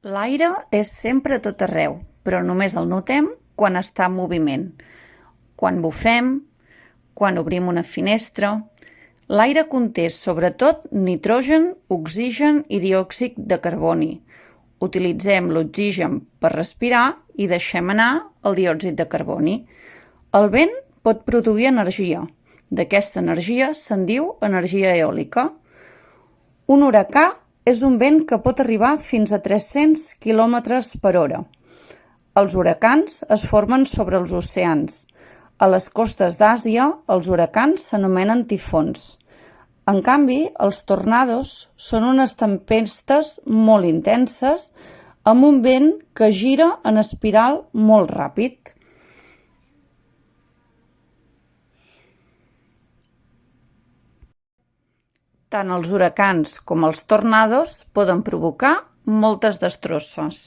L'aire és sempre a tot arreu, però només el notem quan està en moviment. Quan bufem, quan obrim una finestra. L'aire conté sobretot nitrogen, oxigen i diòxid de carboni. Utilitzem l'oxigen per respirar i deixem anar el diòxid de carboni. El vent pot produir energia. D'aquesta energia se'n diu energia eòlica. Un huracà és un vent que pot arribar fins a 300 km per hora. Els huracans es formen sobre els oceans. A les costes d'Àsia, els huracans s'anomenen tifons. En canvi, els tornados són unes tempestes molt intenses amb un vent que gira en espiral molt ràpid. Tant els huracans com els tornados poden provocar moltes destrosses.